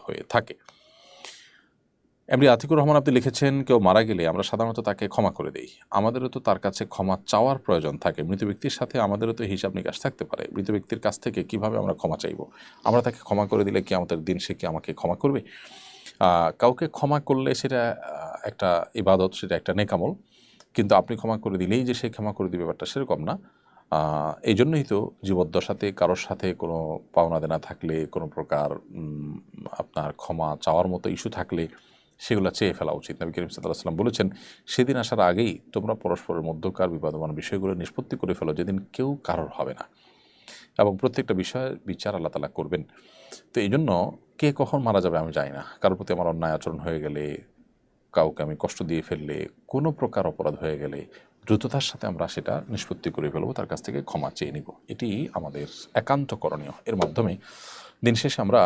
হয়ে থাকে। এমনি আতিকুর রহমান আপনি লিখেছেন, কেউ মারা গেলে আমরা সাধারণত তাকে ক্ষমা করে দিই। আমাদেরও তো তার কাছে ক্ষমা চাওয়ার প্রয়োজন থাকে। মৃত ব্যক্তির সাথে আমাদেরও তো হিসাব নিকাশ থাকতে পারে। মৃত ব্যক্তির কাছ থেকে কিভাবে আমরা ক্ষমা চাইব? আমরা তাকে ক্ষমা করে দিলে কি আমাদের দিন সে কি আমাকে ক্ষমা করবে? কাউকে ক্ষমা করলে সেটা একটা ইবাদত, সেটা একটা নেকামল। কিন্তু আপনি ক্ষমা করে দিলেই যে সে ক্ষমা করে দিবে ব্যাপারটা সেরকম না। এই জন্যই তো জীবদ্দশাতে কারোর সাথে কোনো পাওনা দেনা থাকলে, কোনো প্রকার আপনার ক্ষমা চাওয়ার মতো ইস্যু থাকলে সেগুলো চেয়ে ফেলা উচিত। নবী করিম সাল্লাল্লাহু আলাইহি ওয়াসাল্লাম বলেছেন, সেদিন আসার আগেই তোমরা পরস্পরের মধ্যকার বিবাদমান বিষয়গুলো নিষ্পত্তি করে ফেলো, যেদিন কেউ কারোর হবে না, এবং প্রত্যেকটা বিষয়ের বিচার আল্লাহ তাআলা করবেন। তো এই জন্য কে কখন মারা যাবে আমি জানি না। কারোর প্রতি আমার অন্যায় আচরণ হয়ে গেলে, কাউকে আমি কষ্ট দিয়ে ফেললে, কোনো প্রকার অপরাধ হয়ে গেলে দ্রুততার সাথে আমরা সেটা নিষ্পত্তি করে ফেলবো, তার কাছ থেকে ক্ষমা চেয়ে নিব। এটি আমাদের একান্ত করণীয়। এর মাধ্যমে দিন শেষে আমরা